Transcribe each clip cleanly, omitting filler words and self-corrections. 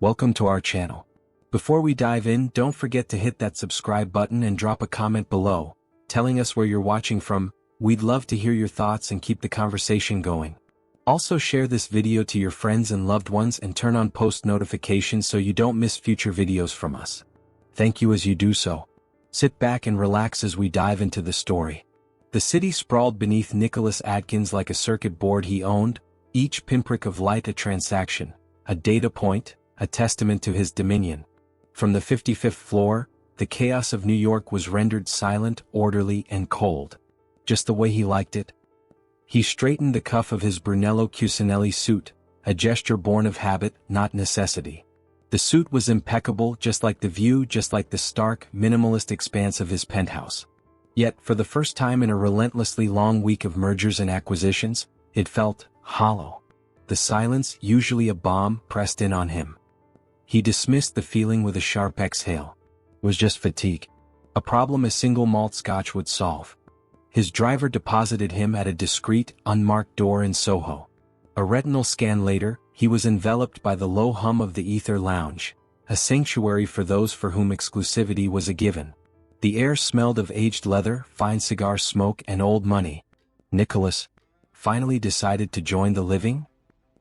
Welcome to our channel. Before we dive in, don't forget to hit that subscribe button and drop a comment below, telling us where you're watching from. We'd love to hear your thoughts and keep the conversation going. Also share this video to your friends and loved ones and turn on post notifications so you don't miss future videos from us. Thank you as you do so. Sit back and relax as we dive into the story. The city sprawled beneath Nicolas Adkins like a circuit board he owned, each pinprick of light a transaction, a data point, a testament to his dominion. From the 55th floor, the chaos of New York was rendered silent, orderly, and cold. Just the way he liked it. He straightened the cuff of his Brunello Cucinelli suit, a gesture born of habit, not necessity. The suit was impeccable, just like the view, just like the stark, minimalist expanse of his penthouse. Yet, for the first time in a relentlessly long week of mergers and acquisitions, it felt hollow. The silence, usually a bomb, pressed in on him. He dismissed the feeling with a sharp exhale. It was just fatigue. A problem a single malt scotch would solve. His driver deposited him at a discreet, unmarked door in Soho. A retinal scan later, he was enveloped by the low hum of the Ether Lounge, a sanctuary for those for whom exclusivity was a given. The air smelled of aged leather, fine cigar smoke, and old money. Nicolas finally decided to join the living?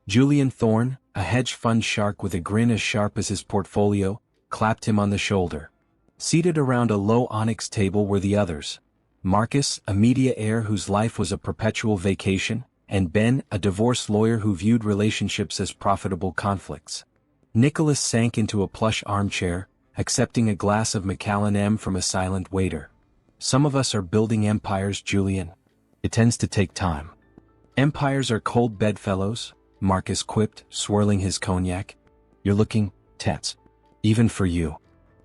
Julian Thorne, a hedge fund shark with a grin as sharp as his portfolio, clapped him on the shoulder. Seated around a low onyx table were the others. Marcus, a media heir whose life was a perpetual vacation, and Ben, a divorce lawyer who viewed relationships as profitable conflicts. Nicolas sank into a plush armchair, accepting a glass of Macallan M from a silent waiter. Some of us are building empires, Julian. It tends to take time. Empires are cold bedfellows, Marcus quipped, swirling his cognac. You're looking tense. Even for you.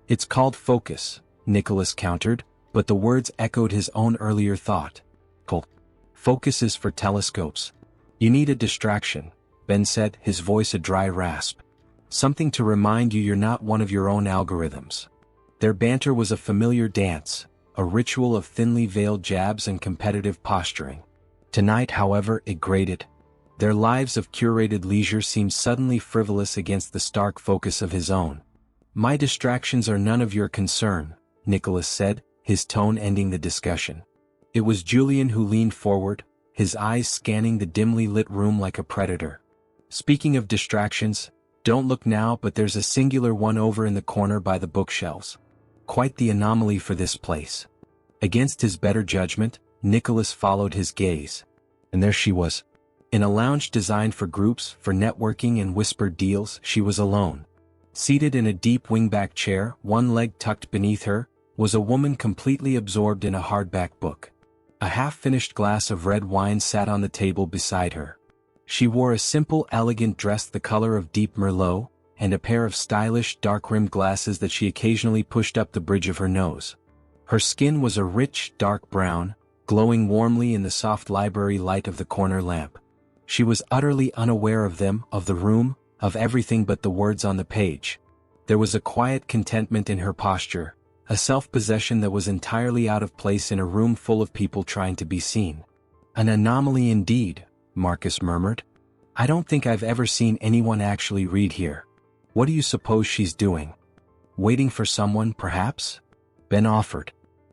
It's called focus, Nicolas countered, but the words echoed his own earlier thought. Cold. Focus is for telescopes. You need a distraction, Ben said, his voice a dry rasp. Something to remind you you're not one of your own algorithms. Their banter was a familiar dance, a ritual of thinly veiled jabs and competitive posturing. Tonight, however, it grated. Their lives of curated leisure seemed suddenly frivolous against the stark focus of his own. My distractions are none of your concern, Nicolas said, his tone ending the discussion. It was Julian who leaned forward, his eyes scanning the dimly lit room like a predator. Speaking of distractions, don't look now, but there's a singular one over in the corner by the bookshelves. Quite the anomaly for this place. Against his better judgment, Nicolas followed his gaze. And there she was. In a lounge designed for groups, for networking and whispered deals, she was alone. Seated in a deep wingback chair, one leg tucked beneath her, was a woman completely absorbed in a hardback book. A half-finished glass of red wine sat on the table beside her. She wore a simple, elegant dress the color of deep Merlot, and a pair of stylish, dark-rimmed glasses that she occasionally pushed up the bridge of her nose. Her skin was a rich, dark brown, glowing warmly in the soft library light of the corner lamp. She was utterly unaware of them, of the room, of everything but the words on the page. There was a quiet contentment in her posture, a self-possession that was entirely out of place in a room full of people trying to be seen. An anomaly indeed, Marcus murmured. I don't think I've ever seen anyone actually read here. What do you suppose she's doing? Waiting for someone, perhaps? Ben offered.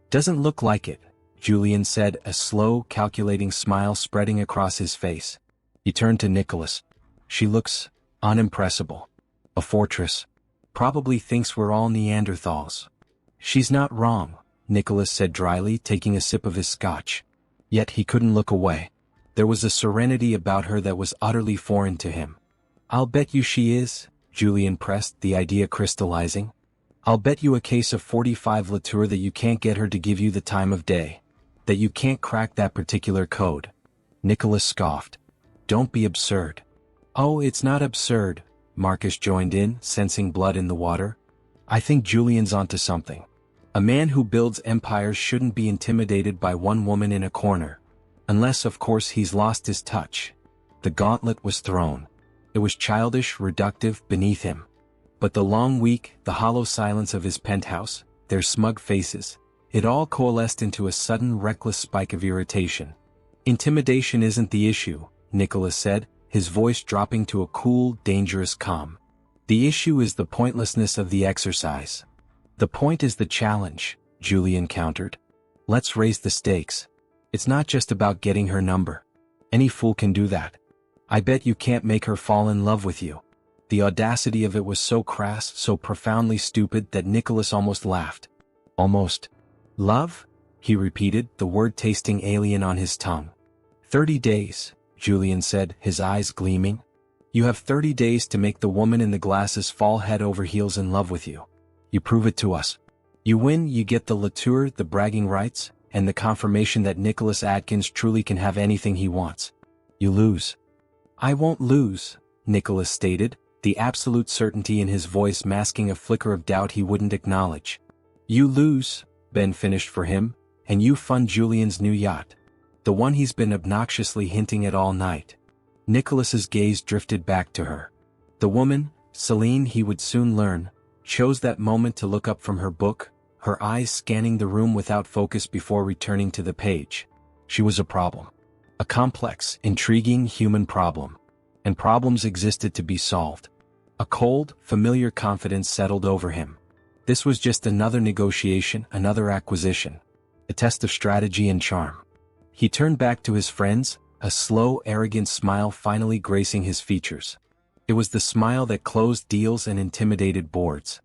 Doesn't look like it, Julian said, a slow, calculating smile spreading across his face. He turned to Nicolas. She looks unimpressible. A fortress. Probably thinks we're all Neanderthals. She's not wrong, Nicolas said dryly, taking a sip of his scotch. Yet he couldn't look away. There was a serenity about her that was utterly foreign to him. I'll bet you she is, Julian pressed, the idea crystallizing. I'll bet you a case of 45 Latour that you can't get her to give you the time of day. That you can't crack that particular code. Nicolas scoffed. Don't be absurd. Oh, it's not absurd, Marcus joined in, sensing blood in the water. I think Julian's onto something. A man who builds empires shouldn't be intimidated by one woman in a corner. Unless, of course, he's lost his touch. The gauntlet was thrown. It was childish, reductive, beneath him. But the long week, the hollow silence of his penthouse, their smug faces, it all coalesced into a sudden, reckless spike of irritation. Intimidation isn't the issue, Nicolas said, his voice dropping to a cool, dangerous calm. The issue is the pointlessness of the exercise. The point is the challenge, Julian countered. Let's raise the stakes. It's not just about getting her number. Any fool can do that. I bet you can't make her fall in love with you. The audacity of it was so crass, so profoundly stupid that Nicholas almost laughed. Almost. Love? He repeated, the word tasting alien on his tongue. 30 days, Julian said, his eyes gleaming. You have 30 days to make the woman in the glasses fall head over heels in love with you. You prove it to us. You win, you get the latour, the bragging rights, and the confirmation that Nicolas Adkins truly can have anything he wants. You lose. I won't lose, Nicholas stated, the absolute certainty in his voice masking a flicker of doubt he wouldn't acknowledge. You lose, Ben finished for him, and you fund Julian's new yacht. The one he's been obnoxiously hinting at all night. Nicholas's gaze drifted back to her. The woman, Celine, he would soon learn, chose that moment to look up from her book, her eyes scanning the room without focus before returning to the page. She was a problem. A complex, intriguing human problem. And problems existed to be solved. A cold, familiar confidence settled over him. This was just another negotiation, another acquisition. A test of strategy and charm. He turned back to his friends, a slow, arrogant smile finally gracing his features. It was the smile that closed deals and intimidated boards.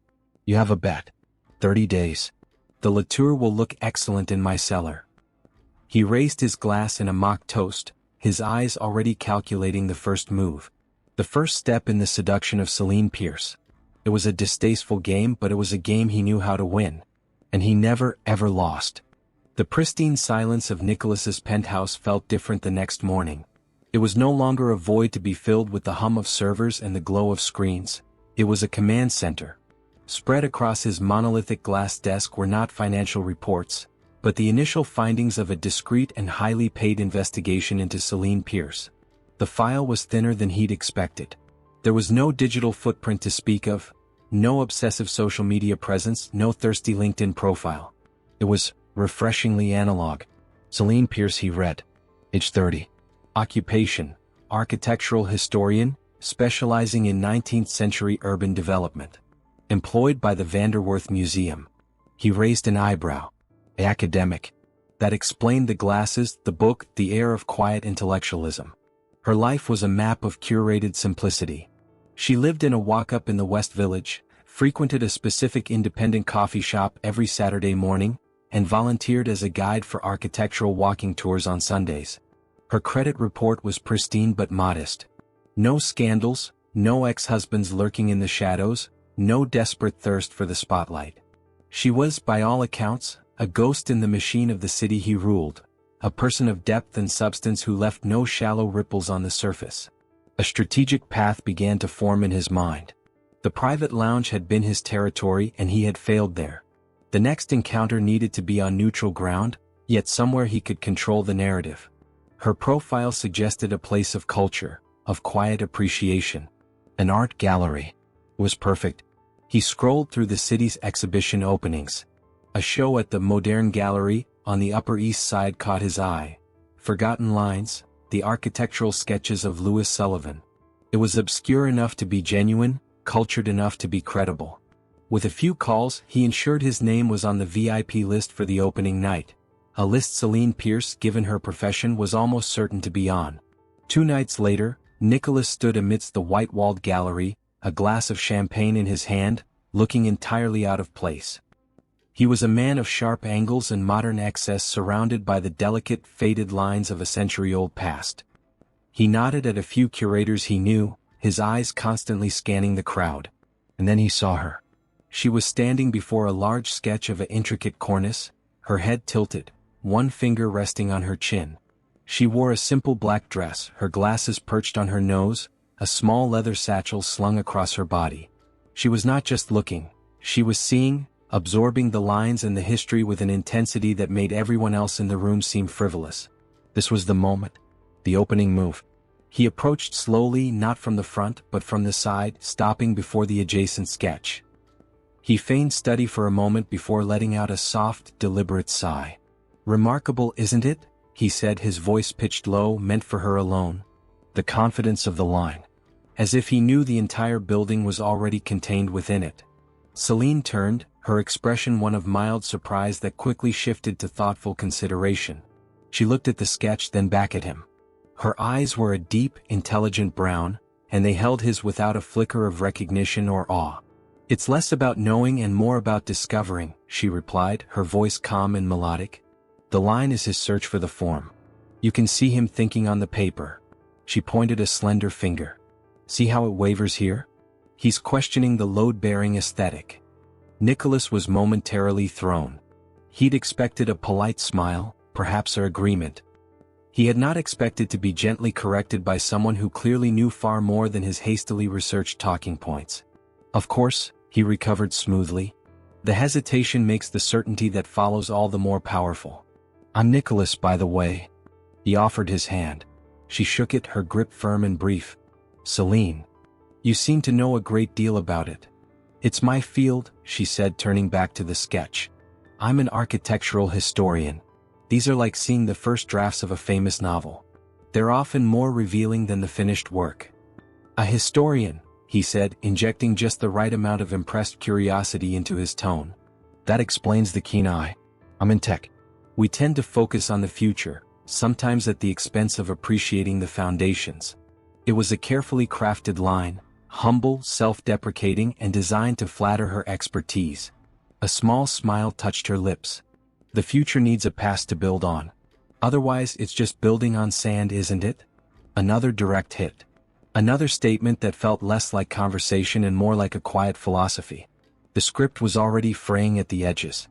You have a bet. 30 days. The latour will look excellent in my cellar. He raised his glass in a mock toast, his eyes already calculating the first move. The first step in the seduction of Celine Pierce. It was a distasteful game, but it was a game he knew how to win. And he never, ever lost. The pristine silence of Nicholas's penthouse felt different the next morning. It was no longer a void to be filled with the hum of servers and the glow of screens. It was a command center. Spread across his monolithic glass desk were not financial reports, but the initial findings of a discreet and highly paid investigation into Celine Pierce. The file was thinner than he'd expected. There was no digital footprint to speak of, no obsessive social media presence, no thirsty LinkedIn profile. It was refreshingly analog. Celine Pierce, he read. Age 30. Occupation, architectural historian, specializing in 19th century urban development. Employed by the Vanderwerth Museum. He raised an eyebrow. Academic. That explained the glasses, the book, the air of quiet intellectualism. Her life was a map of curated simplicity. She lived in a walk-up in the West Village, frequented a specific independent coffee shop every Saturday morning, and volunteered as a guide for architectural walking tours on Sundays. Her credit report was pristine but modest. No scandals, no ex-husbands lurking in the shadows, no desperate thirst for the spotlight. She was, by all accounts, a ghost in the machine of the city he ruled, a person of depth and substance who left no shallow ripples on the surface. A strategic path began to form in his mind. The private lounge had been his territory and he had failed there. The next encounter needed to be on neutral ground, yet somewhere he could control the narrative. Her profile suggested a place of culture, of quiet appreciation. An art gallery. Was perfect. He scrolled through the city's exhibition openings. A show at the Modern Gallery, on the Upper East Side caught his eye. Forgotten Lines, the architectural sketches of Louis Sullivan. It was obscure enough to be genuine, cultured enough to be credible. With a few calls, he ensured his name was on the VIP list for the opening night. A list Celine Pierce, given her profession, was almost certain to be on. 2 nights later, Nicholas stood amidst the white-walled gallery, a glass of champagne in his hand, looking entirely out of place. He was a man of sharp angles and modern excess, surrounded by the delicate, faded lines of a century-old past. He nodded at a few curators he knew, his eyes constantly scanning the crowd. And then he saw her. She was standing before a large sketch of an intricate cornice, her head tilted, one finger resting on her chin. She wore a simple black dress, her glasses perched on her nose, a small leather satchel slung across her body. She was not just looking, she was seeing, absorbing the lines and the history with an intensity that made everyone else in the room seem frivolous. This was the moment. The opening move. He approached slowly, not from the front, but from the side, stopping before the adjacent sketch. He feigned study for a moment before letting out a soft, deliberate sigh. "Remarkable, isn't it?" he said, his voice pitched low, meant for her alone. The confidence of the line. as if he knew the entire building was already contained within it. Celine turned, her expression one of mild surprise that quickly shifted to thoughtful consideration. She looked at the sketch, then back at him. Her eyes were a deep, intelligent brown, and they held his without a flicker of recognition or awe. "It's less about knowing and more about discovering," she replied, her voice calm and melodic. "The line is his search for the form. You can see him thinking on the paper." She pointed a slender finger. "See how it wavers here? He's questioning the load-bearing aesthetic." Nicolas was momentarily thrown. He'd expected a polite smile, perhaps an agreement. He had not expected to be gently corrected by someone who clearly knew far more than his hastily researched talking points. "Of course," he recovered smoothly. "The hesitation makes the certainty that follows all the more powerful. I'm Nicolas, by the way." He offered his hand. She shook it, her grip firm and brief. "Celine, you seem to know a great deal about it." "It's my field," she said, turning back to the sketch. "I'm an architectural historian. These are like seeing the first drafts of a famous novel. They're often more revealing than the finished work." "A historian," he said, injecting just the right amount of impressed curiosity into his tone. "That explains the keen eye. I'm in tech. We tend to focus on the future, sometimes at the expense of appreciating the foundations." It was a carefully crafted line, humble, self-deprecating, and designed to flatter her expertise. A small smile touched her lips. "The future needs a past to build on. Otherwise it's just building on sand, isn't it?" Another direct hit. Another statement that felt less like conversation and more like a quiet philosophy. The script was already fraying at the edges.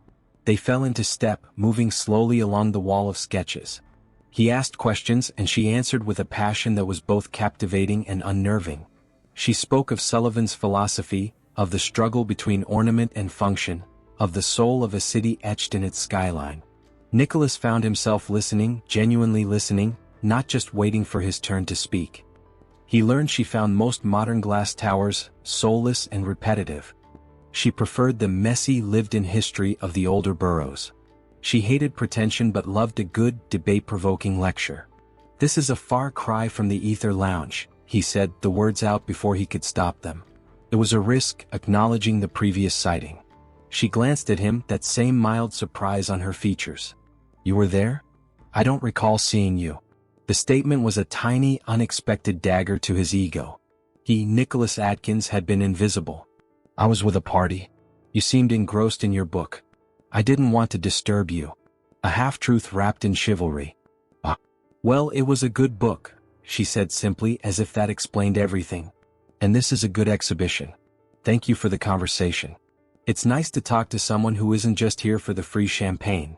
They fell into step, moving slowly along the wall of sketches. He asked questions and she answered with a passion that was both captivating and unnerving. She spoke of Sullivan's philosophy, of the struggle between ornament and function, of the soul of a city etched in its skyline. Nicolas found himself listening, genuinely listening, not just waiting for his turn to speak. He learned she found most modern glass towers soulless and repetitive. She preferred the messy, lived-in history of the older boroughs. She hated pretension but loved a good, debate-provoking lecture. "This is a far cry from the Ether Lounge," he said, the words out before he could stop them. It was a risk, acknowledging the previous sighting. She glanced at him, that same mild surprise on her features. "You were there? I don't recall seeing you." The statement was a tiny, unexpected dagger to his ego. He, Nicolas Adkins, had been invisible. "I was with a party. You seemed engrossed in your book. I didn't want to disturb you." A half-truth wrapped in chivalry. "Ah. Well, it was a good book," she said simply, as if that explained everything. "And this is a good exhibition. Thank you for the conversation. It's nice to talk to someone who isn't just here for the free champagne."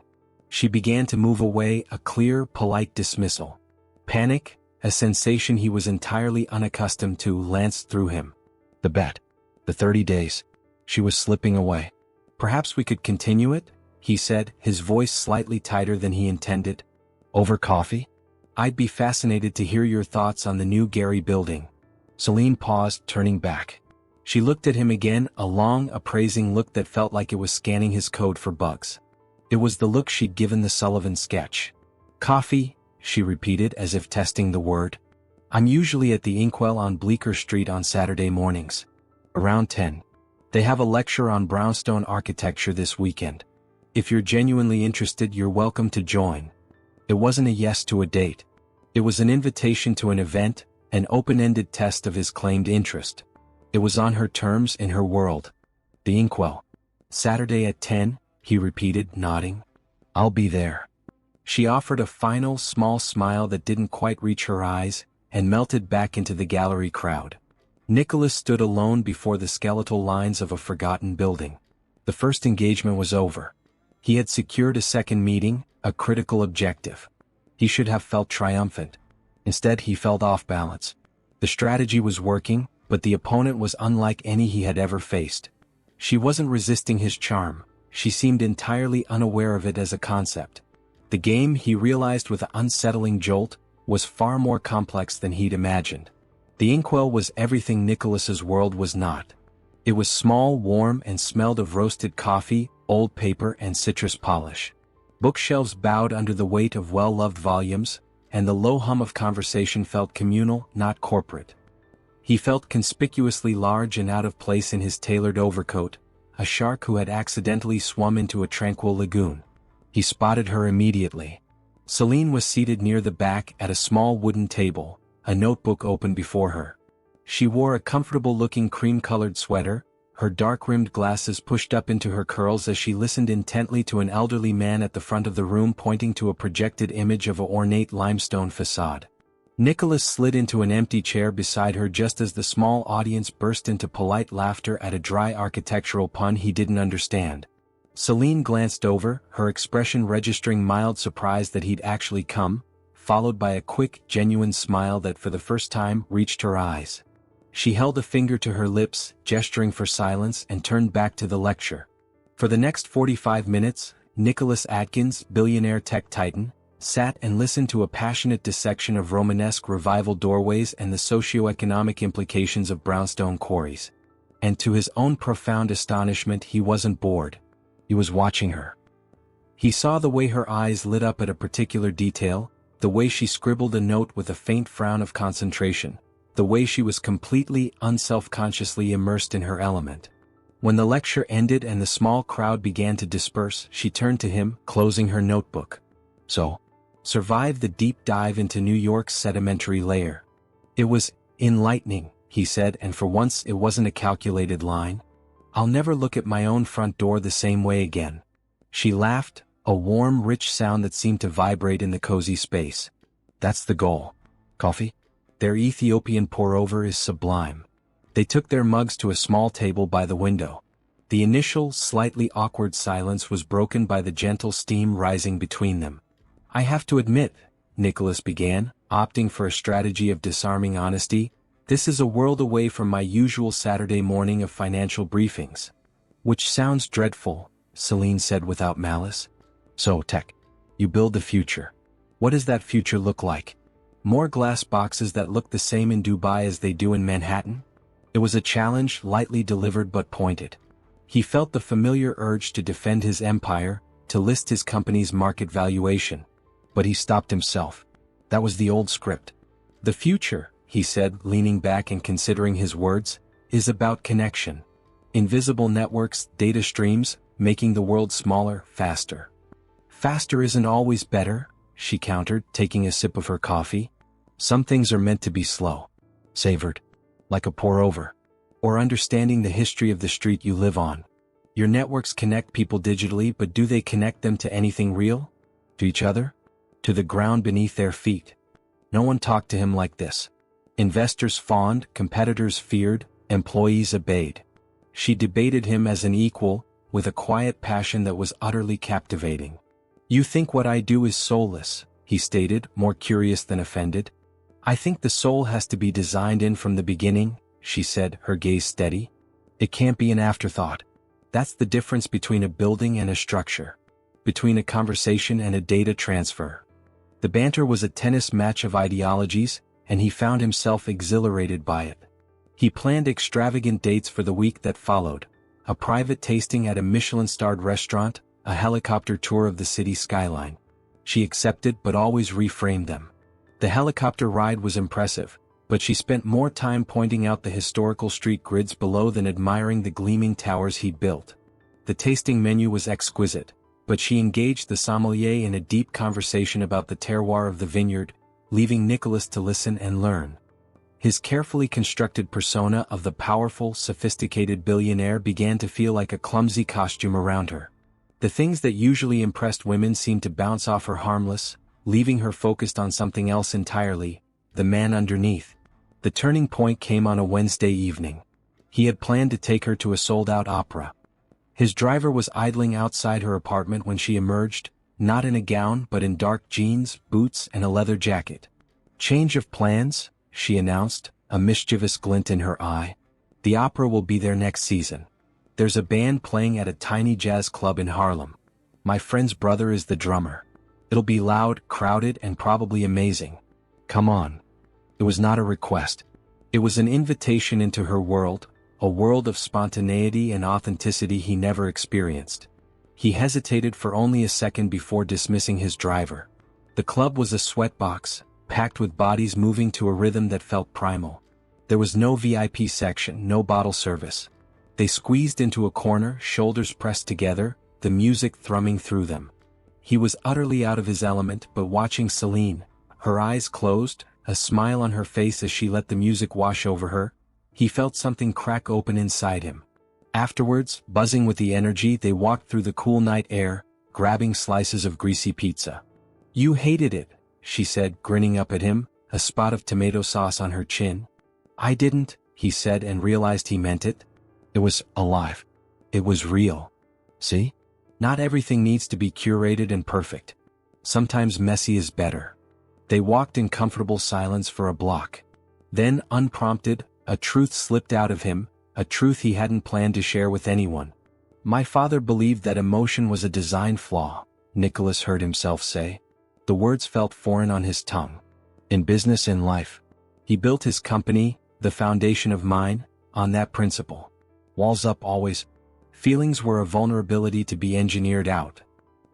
She began to move away, a clear, polite dismissal. Panic, a sensation he was entirely unaccustomed to, lanced through him. "The bet. The 30 days. She was slipping away. "Perhaps we could continue it?" he said, his voice slightly tighter than he intended. "Over coffee?" "I'd be fascinated to hear your thoughts on the new Gary building." Celine paused, turning back. She looked at him again, a long, appraising look that felt like it was scanning his code for bugs. It was the look she'd given the Sullivan sketch. "Coffee," she repeated as if testing the word. "I'm usually at the Inkwell on Bleecker Street on Saturday mornings. Around 10. They have a lecture on brownstone architecture this weekend. If you're genuinely interested, you're welcome to join." It wasn't a yes to a date. It was an invitation to an event, an open-ended test of his claimed interest. It was on her terms, in her world. "The Inkwell. Saturday at 10, he repeated, nodding. "I'll be there." She offered a final, small smile that didn't quite reach her eyes, and melted back into the gallery crowd. Nicolas stood alone before the skeletal lines of a forgotten building. The first engagement was over. He had secured a second meeting, a critical objective. He should have felt triumphant. Instead, he felt off balance. The strategy was working, but the opponent was unlike any he had ever faced. She wasn't resisting his charm. She seemed entirely unaware of it as a concept. The game, he realized with an unsettling jolt, was far more complex than he'd imagined. The Inkwell was everything Nicolas's world was not. It was small, warm, and smelled of roasted coffee, old paper, and citrus polish. Bookshelves bowed under the weight of well-loved volumes, and the low hum of conversation felt communal, not corporate. He felt conspicuously large and out of place in his tailored overcoat, a shark who had accidentally swum into a tranquil lagoon. He spotted her immediately. Celine was seated near the back at a small wooden table, a notebook open before her. She wore a comfortable-looking cream-colored sweater, her dark-rimmed glasses pushed up into her curls as she listened intently to an elderly man at the front of the room pointing to a projected image of an ornate limestone facade. Nicolas slid into an empty chair beside her just as the small audience burst into polite laughter at a dry architectural pun he didn't understand. Celine glanced over, her expression registering mild surprise that he'd actually come, followed by a quick, genuine smile that for the first time reached her eyes. She held a finger to her lips, gesturing for silence, and turned back to the lecture. For the next 45 minutes, Nicolas Adkins, billionaire tech titan, sat and listened to a passionate dissection of Romanesque revival doorways and the socio-economic implications of brownstone quarries. And to his own profound astonishment, he wasn't bored. He was watching her. He saw the way her eyes lit up at a particular detail, the way she scribbled a note with a faint frown of concentration, the way she was completely, unself-consciously immersed in her element. When the lecture ended and the small crowd began to disperse, she turned to him, closing her notebook. So, survive the deep dive into New York's sedimentary layer. It was enlightening, he said, and for once it wasn't a calculated line. I'll never look at my own front door the same way again. She laughed, a warm, rich sound that seemed to vibrate in the cozy space. That's the goal. Coffee? Their Ethiopian pour-over is sublime. They took their mugs to a small table by the window. The initial, slightly awkward silence was broken by the gentle steam rising between them. I have to admit, Nicolas began, opting for a strategy of disarming honesty, this is a world away from my usual Saturday morning of financial briefings. Which sounds dreadful, Celine said without malice. So, tech. You build the future. What does that future look like? More glass boxes that look the same in Dubai as they do in Manhattan? It was a challenge, lightly delivered but pointed. He felt the familiar urge to defend his empire, to list his company's market valuation. But he stopped himself. That was the old script. The future, he said, leaning back and considering his words, is about connection. Invisible networks, data streams, making the world smaller, faster. Faster isn't always better, she countered, taking a sip of her coffee. Some things are meant to be slow. Savored. Like a pour-over. Or understanding the history of the street you live on. Your networks connect people digitally, but do they connect them to anything real? To each other? To the ground beneath their feet? No one talked to him like this. Investors fawned, competitors feared, employees obeyed. She debated him as an equal, with a quiet passion that was utterly captivating. You think what I do is soulless, he stated, more curious than offended. I think the soul has to be designed in from the beginning, she said, her gaze steady. It can't be an afterthought. That's the difference between a building and a structure. Between a conversation and a data transfer. The banter was a tennis match of ideologies, and he found himself exhilarated by it. He planned extravagant dates for the week that followed. A private tasting at a Michelin-starred restaurant, a helicopter tour of the city skyline. She accepted but always reframed them. The helicopter ride was impressive, but she spent more time pointing out the historical street grids below than admiring the gleaming towers he'd built. The tasting menu was exquisite, but she engaged the sommelier in a deep conversation about the terroir of the vineyard, leaving Nicolas to listen and learn. His carefully constructed persona of the powerful, sophisticated billionaire began to feel like a clumsy costume around her. The things that usually impressed women seemed to bounce off her harmless, leaving her focused on something else entirely, the man underneath. The turning point came on a Wednesday evening. He had planned to take her to a sold-out opera. His driver was idling outside her apartment when she emerged, not in a gown but in dark jeans, boots, and a leather jacket. Change of plans, she announced, a mischievous glint in her eye. The opera will be there next season. There's a band playing at a tiny jazz club in Harlem. My friend's brother is the drummer. It'll be loud, crowded, and probably amazing. Come on. It was not a request. It was an invitation into her world, a world of spontaneity and authenticity he never experienced. He hesitated for only a second before dismissing his driver. The club was a sweatbox, packed with bodies moving to a rhythm that felt primal. There was no VIP section, no bottle service. They squeezed into a corner, shoulders pressed together, the music thrumming through them. He was utterly out of his element, but watching Celine, her eyes closed, a smile on her face as she let the music wash over her, he felt something crack open inside him. Afterwards, buzzing with the energy, they walked through the cool night air, grabbing slices of greasy pizza. "You hated it," she said, grinning up at him, a spot of tomato sauce on her chin. "I didn't," he said, and realized he meant it. It was alive. It was real. See? Not everything needs to be curated and perfect. Sometimes messy is better. They walked in comfortable silence for a block. Then, unprompted, a truth slipped out of him, a truth he hadn't planned to share with anyone. "My father believed that emotion was a design flaw," Nicolas heard himself say. The words felt foreign on his tongue. In business and life. He built his company, the foundation of mine, on that principle. Walls up always. Feelings were a vulnerability to be engineered out.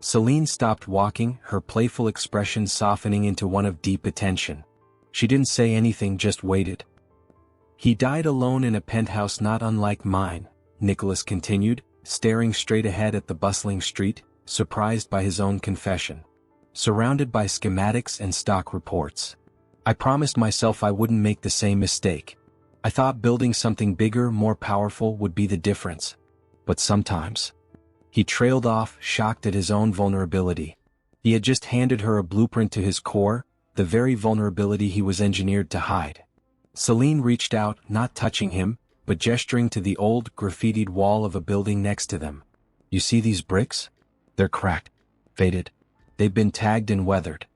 Celine stopped walking, her playful expression softening into one of deep attention. She didn't say anything, just waited. "He died alone in a penthouse not unlike mine," Nicolas continued, staring straight ahead at the bustling street, surprised by his own confession. "Surrounded by schematics and stock reports. I promised myself I wouldn't make the same mistake. I thought building something bigger, more powerful would be the difference. But sometimes..." He trailed off, shocked at his own vulnerability. He had just handed her a blueprint to his core, the very vulnerability he was engineered to hide. Celine reached out, not touching him, but gesturing to the old, graffitied wall of a building next to them. "You see these bricks? They're cracked, faded. They've been tagged and weathered.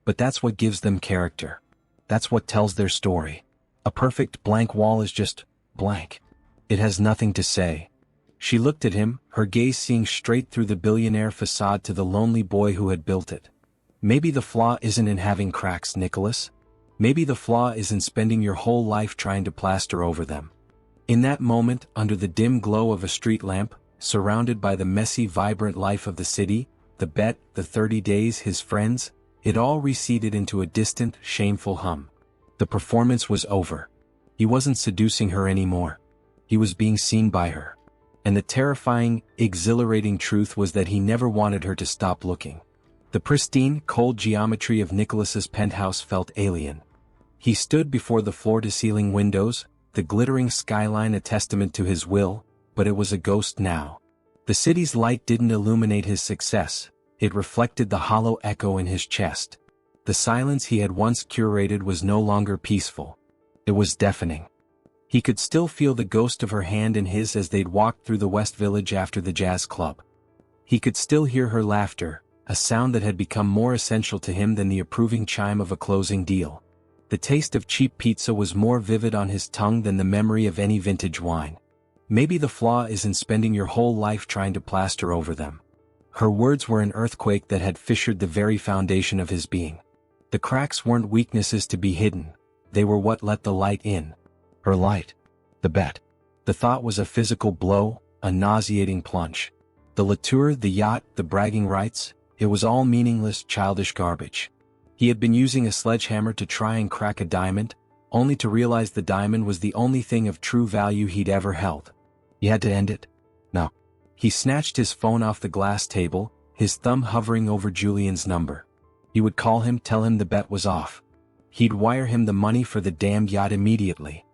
But that's what gives them character. That's what tells their story. A perfect blank wall is just blank. It has nothing to say." She looked at him, her gaze seeing straight through the billionaire facade to the lonely boy who had built it. "Maybe the flaw isn't in having cracks, Nicolas. Maybe the flaw is in spending your whole life trying to plaster over them." In that moment, under the dim glow of a street lamp, surrounded by the messy, vibrant life of the city, the bet, the 30 days, his friends, it all receded into a distant, shameful hum. The performance was over. He wasn't seducing her anymore. He was being seen by her. And the terrifying, exhilarating truth was that he never wanted her to stop looking. The pristine, cold geometry of Nicolas's penthouse felt alien. He stood before the floor-to-ceiling windows, the glittering skyline a testament to his will, but it was a ghost now. The city's light didn't illuminate his success, it reflected the hollow echo in his chest. The silence he had once curated was no longer peaceful. It was deafening. He could still feel the ghost of her hand in his as they'd walked through the West Village after the jazz club. He could still hear her laughter, a sound that had become more essential to him than the approving chime of a closing deal. The taste of cheap pizza was more vivid on his tongue than the memory of any vintage wine. "Maybe the flaw is in spending your whole life trying to plaster over them." Her words were an earthquake that had fissured the very foundation of his being. The cracks weren't weaknesses to be hidden, they were what let the light in. Her light. The bet. The thought was a physical blow, a nauseating plunge. The latour, the yacht, the bragging rights, it was all meaningless, childish garbage. He had been using a sledgehammer to try and crack a diamond, only to realize the diamond was the only thing of true value he'd ever held. He had to end it? No. He snatched his phone off the glass table, his thumb hovering over Julian's number. He would call him, tell him the bet was off. He'd wire him the money for the damned yacht immediately.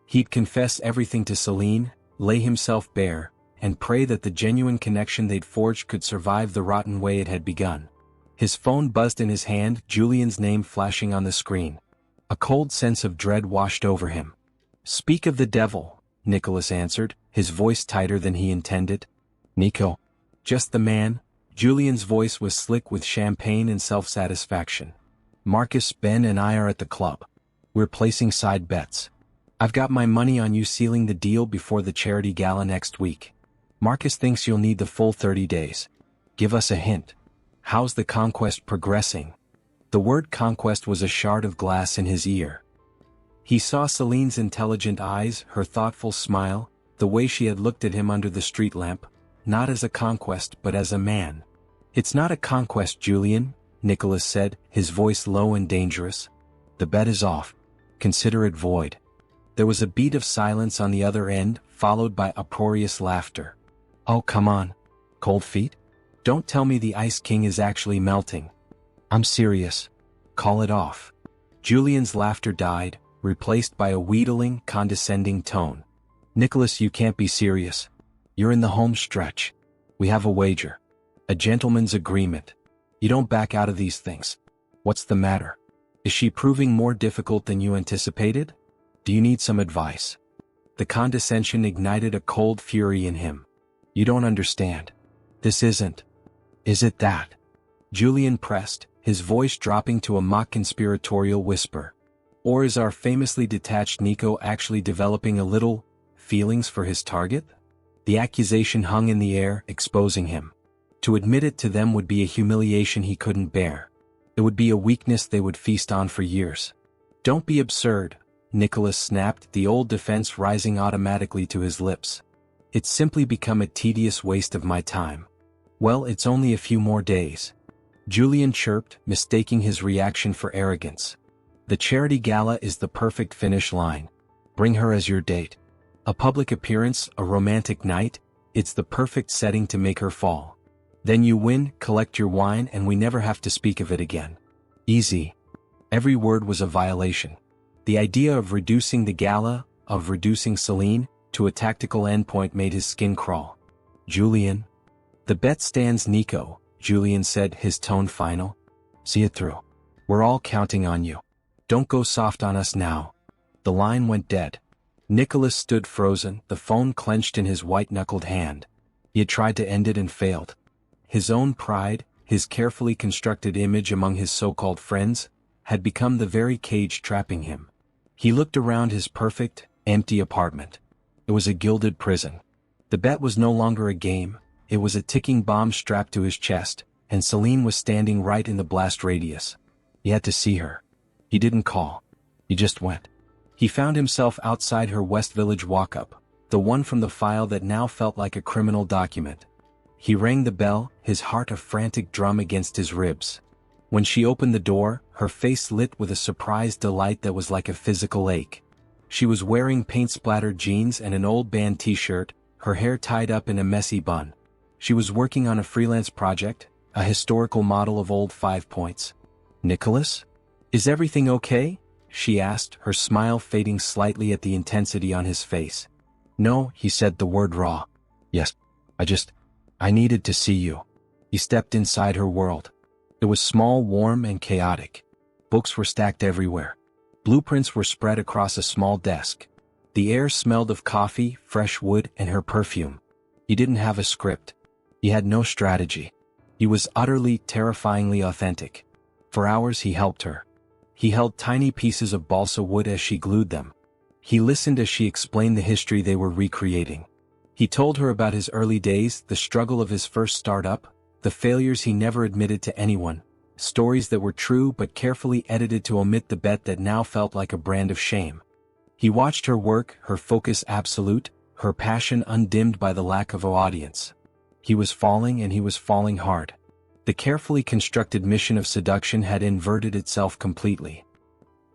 He'd confess everything to Celine, lay himself bare, and pray that the genuine connection they'd forged could survive the rotten way it had begun. His phone buzzed in his hand, Julian's name flashing on the screen. A cold sense of dread washed over him. "Speak of the devil," Nicolas answered, his voice tighter than he intended. "Nico." "Just the man." Julian's voice was slick with champagne and self-satisfaction. "Marcus, Ben and I are at the club. We're placing side bets. I've got my money on you sealing the deal before the charity gala next week. Marcus thinks you'll need the full 30 days. Give us a hint. How's the conquest progressing?" The word conquest was a shard of glass in his ear. He saw Celine's intelligent eyes, her thoughtful smile, the way she had looked at him under the street lamp, not as a conquest but as a man. "It's not a conquest, Julian," Nicolas said, his voice low and dangerous. "The bet is off. Consider it void." There was a beat of silence on the other end, followed by uproarious laughter. "Oh, come on. Cold feet? Don't tell me the Ice King is actually melting. I'm serious. Call it off." Julian's laughter died, replaced by a wheedling, condescending tone. "Nicholas, you can't be serious. You're in the home stretch. We have a wager. A gentleman's agreement. You don't back out of these things. What's the matter? Is she proving more difficult than you anticipated? Do you need some advice?" The condescension ignited a cold fury in him. "You don't understand. This isn't. Is it that?" Julian pressed, his voice dropping to a mock conspiratorial whisper. "Or is our famously detached Nico actually developing a little feelings for his target?" The accusation hung in the air, exposing him. To admit it to them would be a humiliation he couldn't bear. It would be a weakness they would feast on for years. "Don't be absurd," Nicholas snapped, the old defense rising automatically to his lips. "It's simply become a tedious waste of my time." "Well, it's only a few more days," Julian chirped, mistaking his reaction for arrogance. "The charity gala is the perfect finish line. Bring her as your date. A public appearance, a romantic night, it's the perfect setting to make her fall. Then you win, collect your wine, and we never have to speak of it again. Easy." Every word was a violation. The idea of reducing the gala, of reducing Celine, to a tactical endpoint made his skin crawl. "Julian." "The bet stands, Nico," Julian said, his tone final. "See it through. We're all counting on you. Don't go soft on us now." The line went dead. Nicholas stood frozen, the phone clenched in his white-knuckled hand. He had tried to end it and failed. His own pride, his carefully constructed image among his so-called friends, had become the very cage trapping him. He looked around his perfect, empty apartment. It was a gilded prison. The bet was no longer a game, it was a ticking bomb strapped to his chest, and Celine was standing right in the blast radius. He had to see her. He didn't call. He just went. He found himself outside her West Village walk-up, the one from the file that now felt like a criminal document. He rang the bell, his heart a frantic drum against his ribs. When she opened the door, her face lit with a surprised delight that was like a physical ache. She was wearing paint-splattered jeans and an old band t-shirt, her hair tied up in a messy bun. She was working on a freelance project, a historical model of old 5 points. "Nicholas? Is everything okay?" she asked, her smile fading slightly at the intensity on his face. "No," he said, the word raw. "Yes, I needed to see you." He stepped inside her world. It was small, warm, and chaotic. Books were stacked everywhere. Blueprints were spread across a small desk. The air smelled of coffee, fresh wood, and her perfume. He didn't have a script. He had no strategy. He was utterly, terrifyingly authentic. For hours he helped her. He held tiny pieces of balsa wood as she glued them. He listened as she explained the history they were recreating. He told her about his early days, the struggle of his first startup, the failures he never admitted to anyone, stories that were true but carefully edited to omit the bet that now felt like a brand of shame. He watched her work, her focus absolute, her passion undimmed by the lack of an audience. He was falling, and he was falling hard. The carefully constructed mission of seduction had inverted itself completely.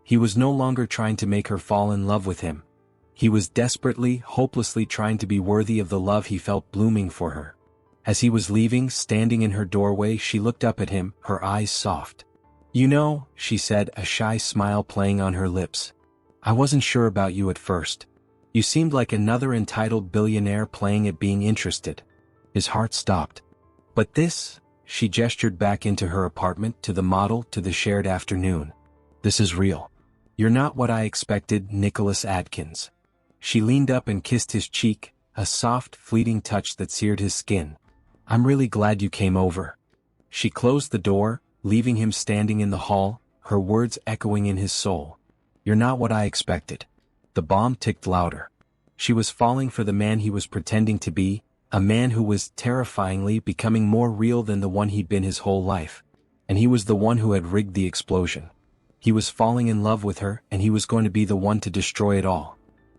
He was no longer trying to make her fall in love with him. He was desperately, hopelessly trying to be worthy of the love he felt blooming for her. As he was leaving, standing in her doorway, she looked up at him, her eyes soft. "You know," she said, a shy smile playing on her lips, "I wasn't sure about you at first. You seemed like another entitled billionaire playing at being interested." His heart stopped. "But this," she gestured back into her apartment, to the model, to the shared afternoon. "This is real. You're not what I expected, Nicolas Adkins." She leaned up and kissed his cheek, a soft, fleeting touch that seared his skin. "I'm really glad you came over." She closed the door, leaving him standing in the hall, her words echoing in his soul. "You're not what I expected." The bomb ticked louder. She was falling for the man he was pretending to be, a man who was terrifyingly becoming more real than the one he'd been his whole life. And he was the one who had rigged the explosion. He was falling in love with her, and he was going to be the one to destroy it all.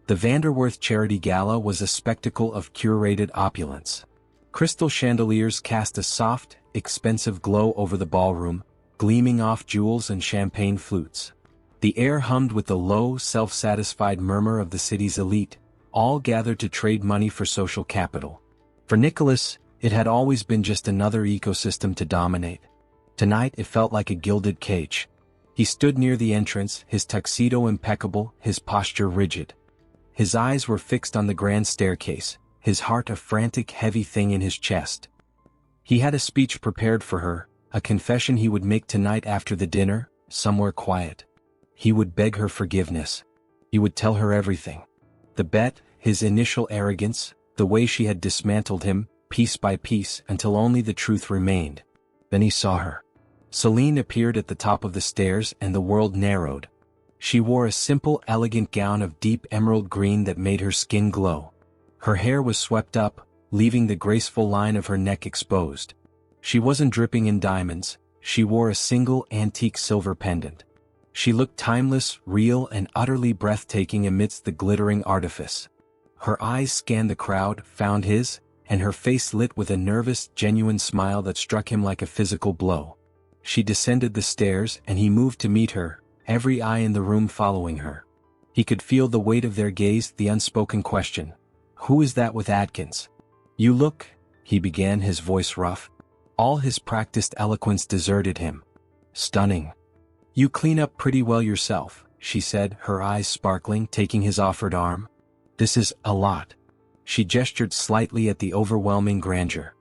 The Vanderworth Charity Gala was a spectacle of curated opulence. Crystal chandeliers cast a soft, expensive glow over the ballroom, gleaming off jewels and champagne flutes. The air hummed with the low, self-satisfied murmur of the city's elite, all gathered to trade money for social capital. For Nicolas, it had always been just another ecosystem to dominate. Tonight it felt like a gilded cage. He stood near the entrance, his tuxedo impeccable, his posture rigid. His eyes were fixed on the grand staircase, his heart a frantic heavy thing in his chest. He had a speech prepared for her, a confession he would make tonight after the dinner, somewhere quiet. He would beg her forgiveness. He would tell her everything. The bet, his initial arrogance, the way she had dismantled him, piece by piece, until only the truth remained. Then he saw her. Celine appeared at the top of the stairs and the world narrowed. She wore a simple, elegant gown of deep emerald green that made her skin glow. Her hair was swept up, leaving the graceful line of her neck exposed. She wasn't dripping in diamonds, she wore a single antique silver pendant. She looked timeless, real, and utterly breathtaking amidst the glittering artifice. Her eyes scanned the crowd, found his, and her face lit with a nervous, genuine smile that struck him like a physical blow. She descended the stairs and he moved to meet her, every eye in the room following her. He could feel the weight of their gaze, the unspoken question. "Who is that with Adkins?" "You look," he began, his voice rough. All his practiced eloquence deserted him. "Stunning. You clean up pretty well yourself," she said, her eyes sparkling, taking his offered arm. "This is a lot." She gestured slightly at the overwhelming grandeur.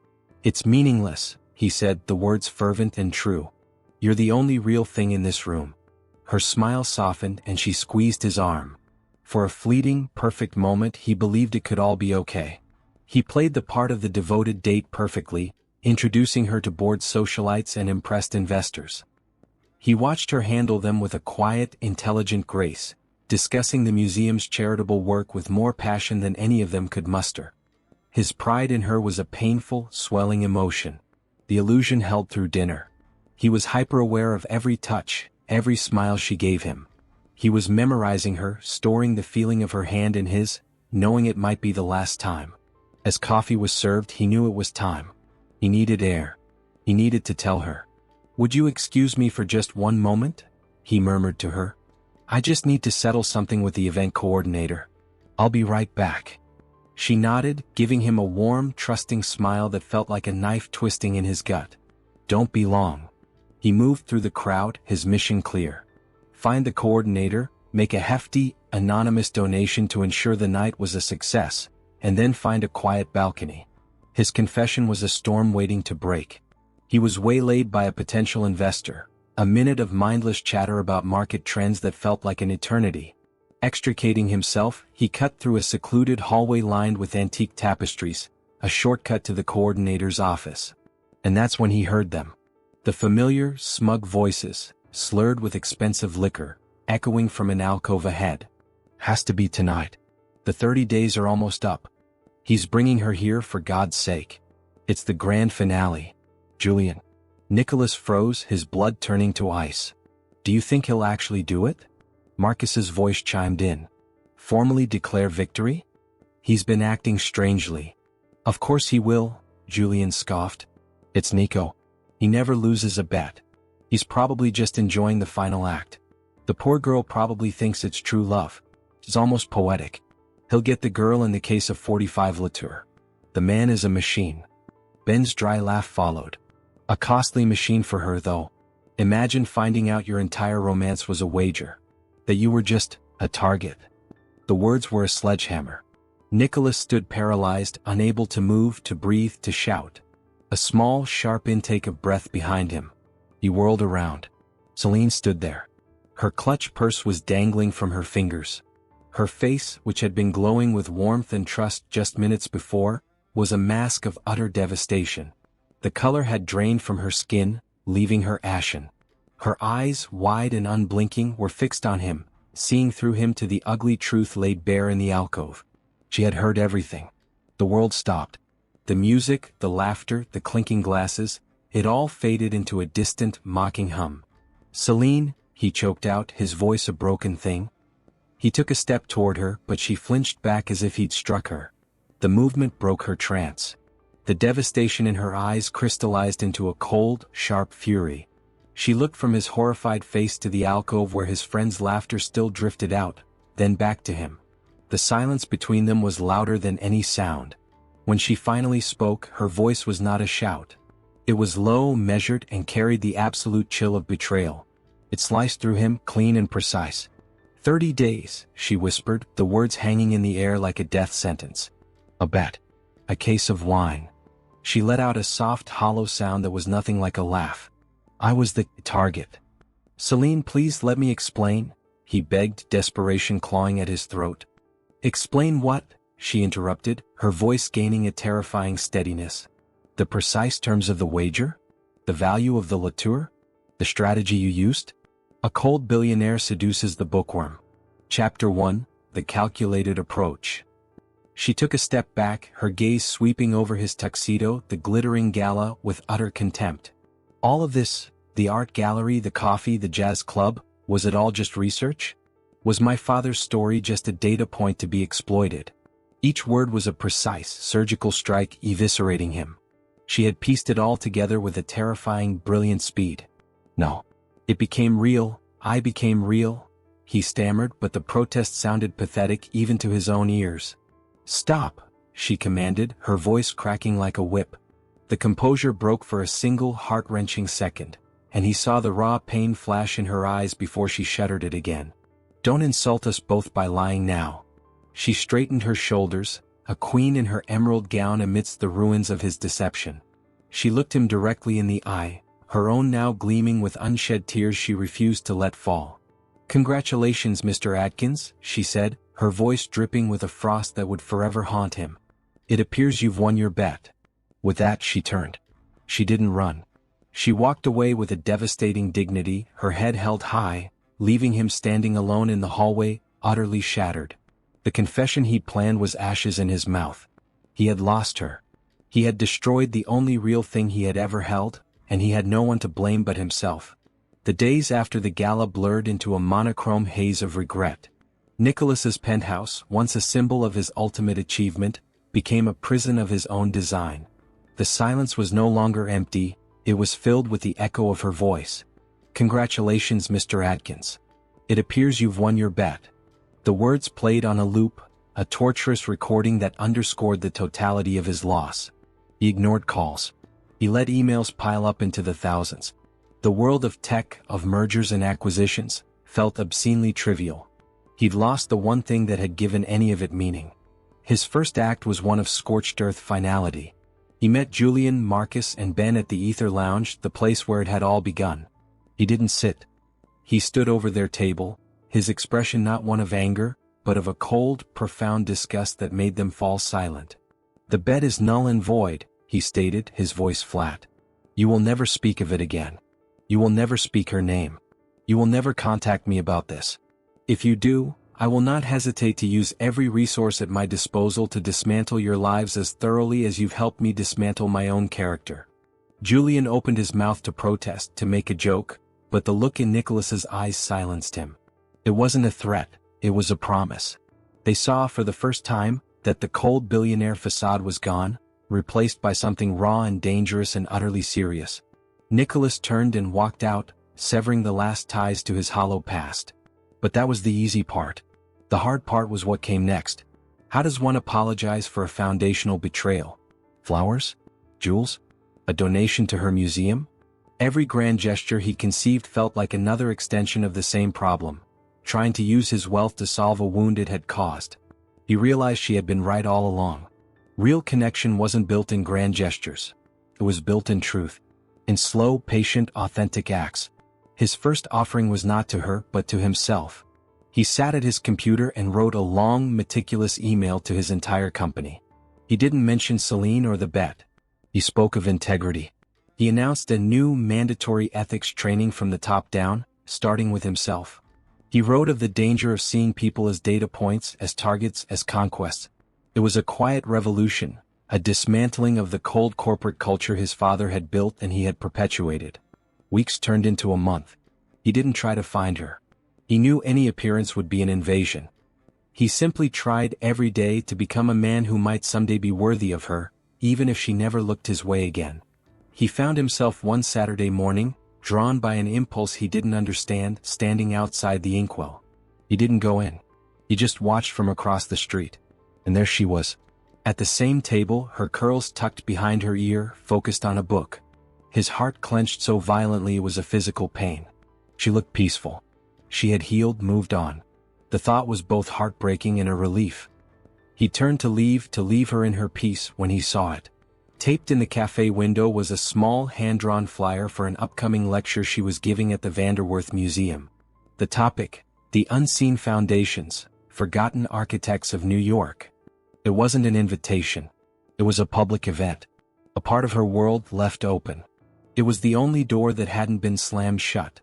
"It's meaningless," he said, the words fervent and true. "You're the only real thing in this room." Her smile softened and she squeezed his arm. For a fleeting, perfect moment he believed it could all be okay. He played the part of the devoted date perfectly, introducing her to bored socialites and impressed investors. He watched her handle them with a quiet, intelligent grace, discussing the museum's charitable work with more passion than any of them could muster. His pride in her was a painful, swelling emotion. The illusion held through dinner. He was hyper-aware of every touch, every smile she gave him. He was memorizing her, storing the feeling of her hand in his, knowing it might be the last time. As coffee was served, he knew it was time. He needed air. He needed to tell her. "Would you excuse me for just one moment?" he murmured to her. "I just need to settle something with the event coordinator. I'll be right back." She nodded, giving him a warm, trusting smile that felt like a knife twisting in his gut. "Don't be long." He moved through the crowd, his mission clear. Find the coordinator, make a hefty, anonymous donation to ensure the night was a success, and then find a quiet balcony. His confession was a storm waiting to break. He was waylaid by a potential investor, a minute of mindless chatter about market trends that felt like an eternity. Extricating himself, he cut through a secluded hallway lined with antique tapestries, a shortcut to the coordinator's office. And that's when he heard them. The familiar, smug voices, slurred with expensive liquor, echoing from an alcove ahead. "Has to be tonight. The 30 days are almost up. He's bringing her here for God's sake. It's the grand finale. Julian." Nicolas froze, his blood turning to ice. "Do you think he'll actually do it?" Marcus's voice chimed in. "Formally declare victory? He's been acting strangely." "Of course he will," Julian scoffed. "It's Nico. He never loses a bet. He's probably just enjoying the final act. The poor girl probably thinks it's true love. It's almost poetic. He'll get the girl in the case of 45 Latour. The man is a machine." Ben's dry laugh followed. "A costly machine for her, though. Imagine finding out your entire romance was a wager. That you were just a target." The words were a sledgehammer. Nicolas stood paralyzed, unable to move, to breathe, to shout. A small, sharp intake of breath behind him. He whirled around. Celine stood there. Her clutch purse was dangling from her fingers. Her face, which had been glowing with warmth and trust just minutes before, was a mask of utter devastation. The color had drained from her skin, leaving her ashen. Her eyes, wide and unblinking, were fixed on him, seeing through him to the ugly truth laid bare in the alcove. She had heard everything. The world stopped. The music, the laughter, the clinking glasses, it all faded into a distant, mocking hum. "Celine," he choked out, his voice a broken thing. He took a step toward her, but she flinched back as if he'd struck her. The movement broke her trance. The devastation in her eyes crystallized into a cold, sharp fury. She looked from his horrified face to the alcove where his friend's laughter still drifted out, then back to him. The silence between them was louder than any sound. When she finally spoke, her voice was not a shout. It was low, measured, and carried the absolute chill of betrayal. It sliced through him, clean and precise. 30 days, she whispered, the words hanging in the air like a death sentence. A bet. A case of wine. She let out a soft, hollow sound that was nothing like a laugh. I was the target. Celine, please let me explain, he begged, desperation clawing at his throat. Explain what? She interrupted, her voice gaining a terrifying steadiness. The precise terms of the wager? The value of the liqueur? The strategy you used? A cold billionaire seduces the bookworm. Chapter 1, The Calculated Approach. She took a step back, her gaze sweeping over his tuxedo, the glittering gala, with utter contempt. All of this, the art gallery, the coffee, the jazz club, was it all just research? Was my father's story just a data point to be exploited? Each word was a precise, surgical strike eviscerating him. She had pieced it all together with a terrifying, brilliant speed. No. It became real, I became real, he stammered, but the protest sounded pathetic even to his own ears. Stop, she commanded, her voice cracking like a whip. The composure broke for a single heart-wrenching second, and he saw the raw pain flash in her eyes before she shuttered it again. Don't insult us both by lying now. She straightened her shoulders, a queen in her emerald gown amidst the ruins of his deception. She looked him directly in the eye, her own now gleaming with unshed tears she refused to let fall. Congratulations, Mr. Adkins, she said, her voice dripping with a frost that would forever haunt him. It appears you've won your bet. With that, she turned. She didn't run. She walked away with a devastating dignity, her head held high, leaving him standing alone in the hallway, utterly shattered. The confession he'd planned was ashes in his mouth. He had lost her. He had destroyed the only real thing he had ever held, and he had no one to blame but himself. The days after the gala blurred into a monochrome haze of regret. Nicholas's penthouse, once a symbol of his ultimate achievement, became a prison of his own design. The silence was no longer empty, it was filled with the echo of her voice. Congratulations, Mr. Adkins. It appears you've won your bet. The words played on a loop, a torturous recording that underscored the totality of his loss. He ignored calls. He let emails pile up into the thousands. The world of tech, of mergers and acquisitions, felt obscenely trivial. He'd lost the one thing that had given any of it meaning. His first act was one of scorched earth finality. He met Julian, Marcus, and Ben at the Ether Lounge, the place where it had all begun. He didn't sit. He stood over their table, his expression not one of anger, but of a cold, profound disgust that made them fall silent. The bet is null and void, he stated, his voice flat. You will never speak of it again. You will never speak her name. You will never contact me about this. If you do, I will not hesitate to use every resource at my disposal to dismantle your lives as thoroughly as you've helped me dismantle my own character. Julian opened his mouth to protest, to make a joke, but the look in Nicholas's eyes silenced him. It wasn't a threat, it was a promise. They saw for the first time that the cold billionaire facade was gone, replaced by something raw and dangerous and utterly serious. Nicholas turned and walked out, severing the last ties to his hollow past. But that was the easy part. The hard part was what came next. How does one apologize for a foundational betrayal? Flowers? Jewels? A donation to her museum? Every grand gesture he conceived felt like another extension of the same problem, trying to use his wealth to solve a wound it had caused. He realized she had been right all along. Real connection wasn't built in grand gestures. It was built in truth. In slow, patient, authentic acts. His first offering was not to her, but to himself. He sat at his computer and wrote a long, meticulous email to his entire company. He didn't mention Celine or the bet. He spoke of integrity. He announced a new mandatory ethics training from the top down, starting with himself. He wrote of the danger of seeing people as data points, as targets, as conquests. It was a quiet revolution, a dismantling of the cold corporate culture his father had built and he had perpetuated. Weeks turned into a month. He didn't try to find her. He knew any appearance would be an invasion. He simply tried every day to become a man who might someday be worthy of her, even if she never looked his way again. He found himself one Saturday morning, drawn by an impulse he didn't understand, standing outside the inkwell. He didn't go in. He just watched from across the street. And there she was. At the same table, her curls tucked behind her ear, focused on a book. His heart clenched so violently it was a physical pain. She looked peaceful. She had healed, moved on. The thought was both heartbreaking and a relief. He turned to leave her in her peace when he saw it. Taped in the cafe window was a small hand-drawn flyer for an upcoming lecture she was giving at the Vanderwerth Museum. The topic, The Unseen Foundations, Forgotten Architects of New York. It wasn't an invitation. It was a public event. A part of her world left open. It was the only door that hadn't been slammed shut.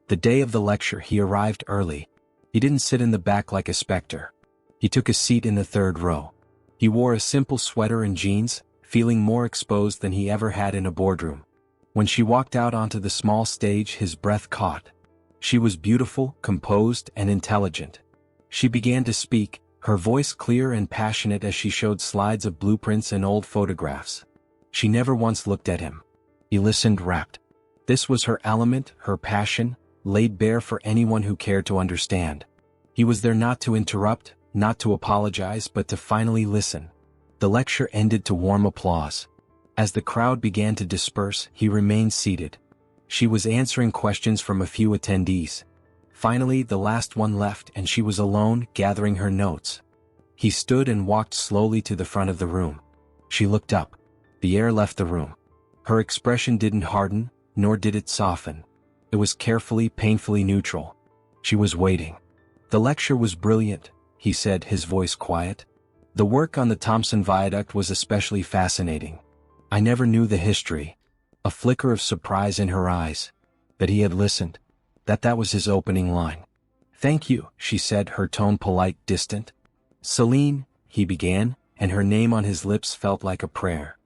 The day of the lecture he arrived early. He didn't sit in the back like a specter. He took a seat in the third row. He wore a simple sweater and jeans, feeling more exposed than he ever had in a boardroom. When she walked out onto the small stage, his breath caught. She was beautiful, composed, and intelligent. She began to speak, her voice clear and passionate as she showed slides of blueprints and old photographs. She never once looked at him. He listened, rapt. This was her element, her passion, laid bare for anyone who cared to understand. He was there not to interrupt, not to apologize, but to finally listen. The lecture ended to warm applause. As the crowd began to disperse, he remained seated. She was answering questions from a few attendees. Finally, the last one left and she was alone, gathering her notes. He stood and walked slowly to the front of the room. She looked up. The air left the room. Her expression didn't harden, nor did it soften. It was carefully, painfully neutral. She was waiting. The lecture was brilliant, he said, his voice quiet. The work on the Thompson Viaduct was especially fascinating. I never knew the history. A flicker of surprise in her eyes. That he had listened. That was his opening line. Thank you, she said, her tone polite, distant. Celine, he began, and her name on his lips felt like a prayer.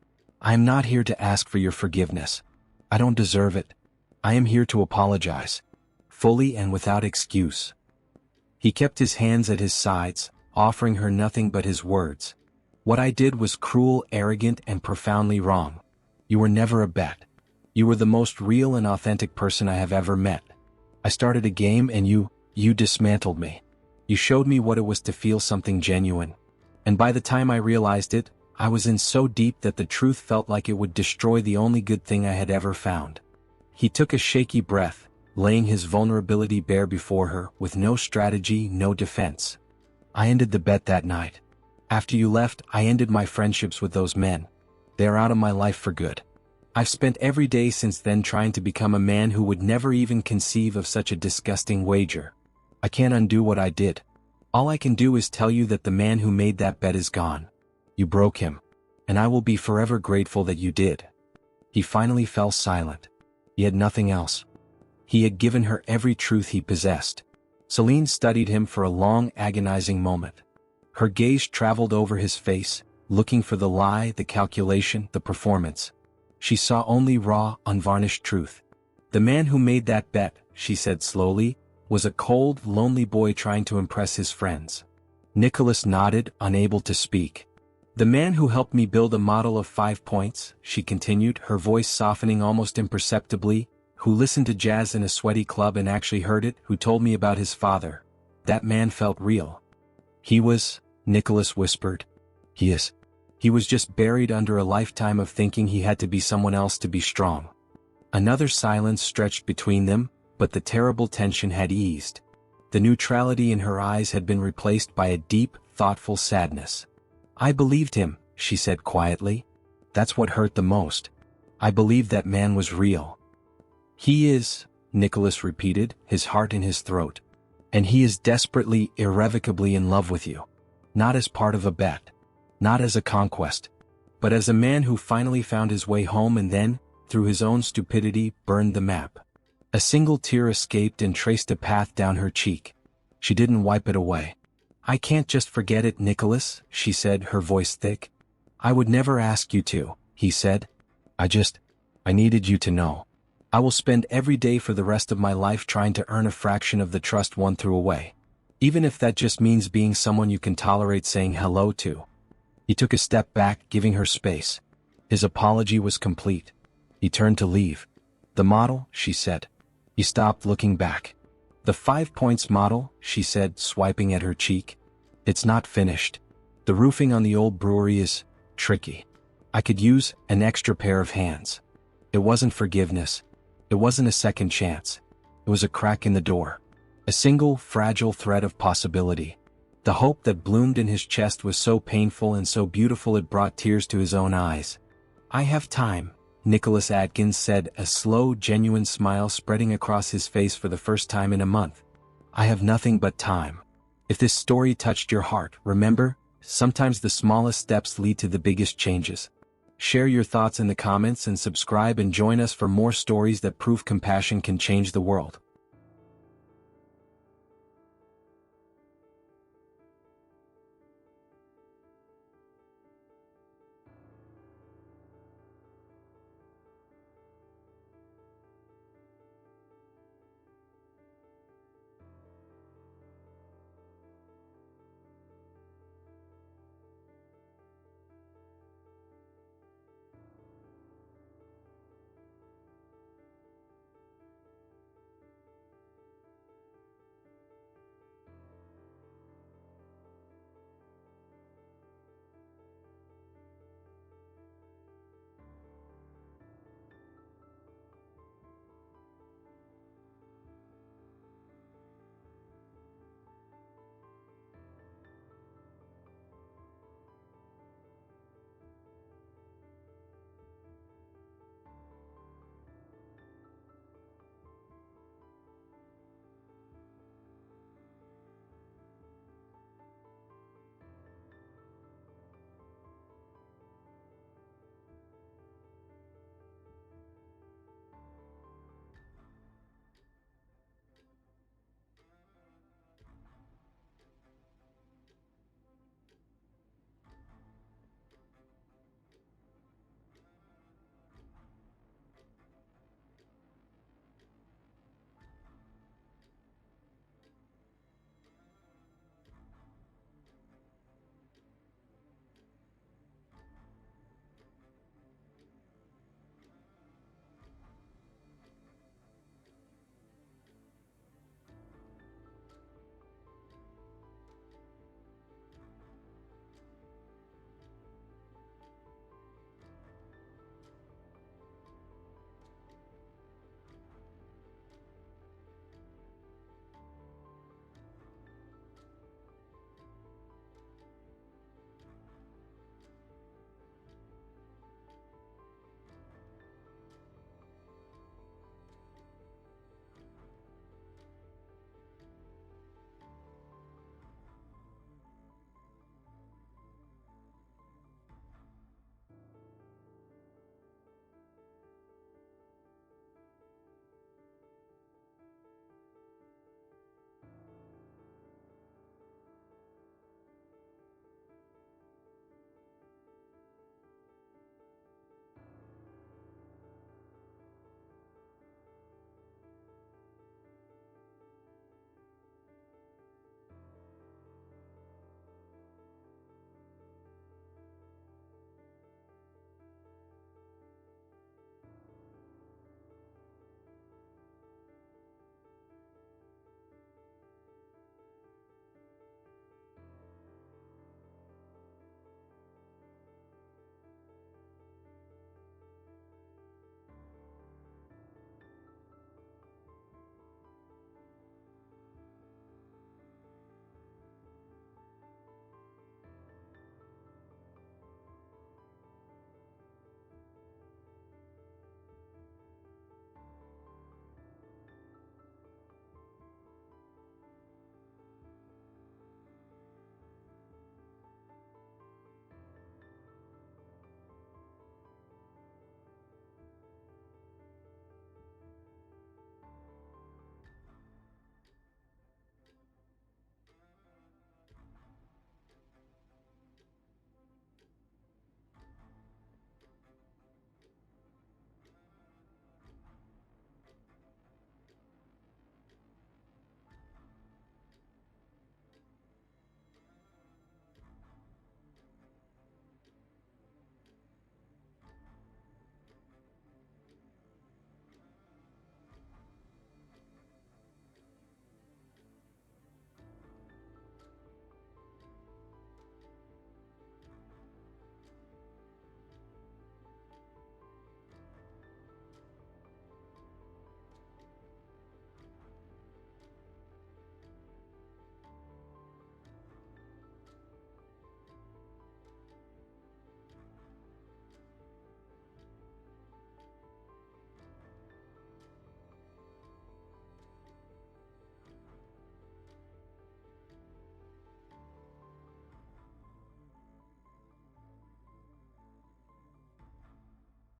I am not here to ask for your forgiveness. I don't deserve it. I am here to apologize. Fully and without excuse. He kept his hands at his sides, offering her nothing but his words. What I did was cruel, arrogant, and profoundly wrong. You were never a bet. You were the most real and authentic person I have ever met. I started a game and you dismantled me. You showed me what it was to feel something genuine. And by the time I realized it, I was in so deep that the truth felt like it would destroy the only good thing I had ever found. He took a shaky breath, laying his vulnerability bare before her, with no strategy, no defense. I ended the bet that night. After you left, I ended my friendships with those men. They are out of my life for good. I've spent every day since then trying to become a man who would never even conceive of such a disgusting wager. I can't undo what I did. All I can do is tell you that the man who made that bet is gone. You broke him. And I will be forever grateful that you did. He finally fell silent. He had nothing else. He had given her every truth he possessed. Celine studied him for a long, agonizing moment. Her gaze traveled over his face, looking for the lie, the calculation, the performance. She saw only raw, unvarnished truth. The man who made that bet, she said slowly, was a cold, lonely boy trying to impress his friends. Nicholas nodded, unable to speak. The man who helped me build a model of 5 points, she continued, her voice softening almost imperceptibly, who listened to jazz in a sweaty club and actually heard it, who told me about his father. That man felt real. He was, Nicholas whispered. He is. He was just buried under a lifetime of thinking he had to be someone else to be strong. Another silence stretched between them, but the terrible tension had eased. The neutrality in her eyes had been replaced by a deep, thoughtful sadness. I believed him, she said quietly. That's what hurt the most. I believed that man was real. He is, Nicholas repeated, his heart in his throat. And he is desperately, irrevocably in love with you. Not as part of a bet. Not as a conquest. But as a man who finally found his way home and then, through his own stupidity, burned the map. A single tear escaped and traced a path down her cheek. She didn't wipe it away. I can't just forget it, Nicholas, she said, her voice thick. I would never ask you to, he said. I needed you to know. I will spend every day for the rest of my life trying to earn a fraction of the trust one threw away. Even if that just means being someone you can tolerate saying hello to. He took a step back, giving her space. His apology was complete. He turned to leave. The model, she said. He stopped looking back. The 5 points model, she said, swiping at her cheek. It's not finished. The roofing on the old brewery is tricky. I could use an extra pair of hands. It wasn't forgiveness. It wasn't a second chance. It was a crack in the door. A single, fragile thread of possibility. The hope that bloomed in his chest was so painful and so beautiful it brought tears to his own eyes. I have time, Nicolas Adkins said, a slow, genuine smile spreading across his face for the first time in a month. I have nothing but time. If this story touched your heart, remember, sometimes the smallest steps lead to the biggest changes. Share your thoughts in the comments and subscribe and join us for more stories that prove compassion can change the world.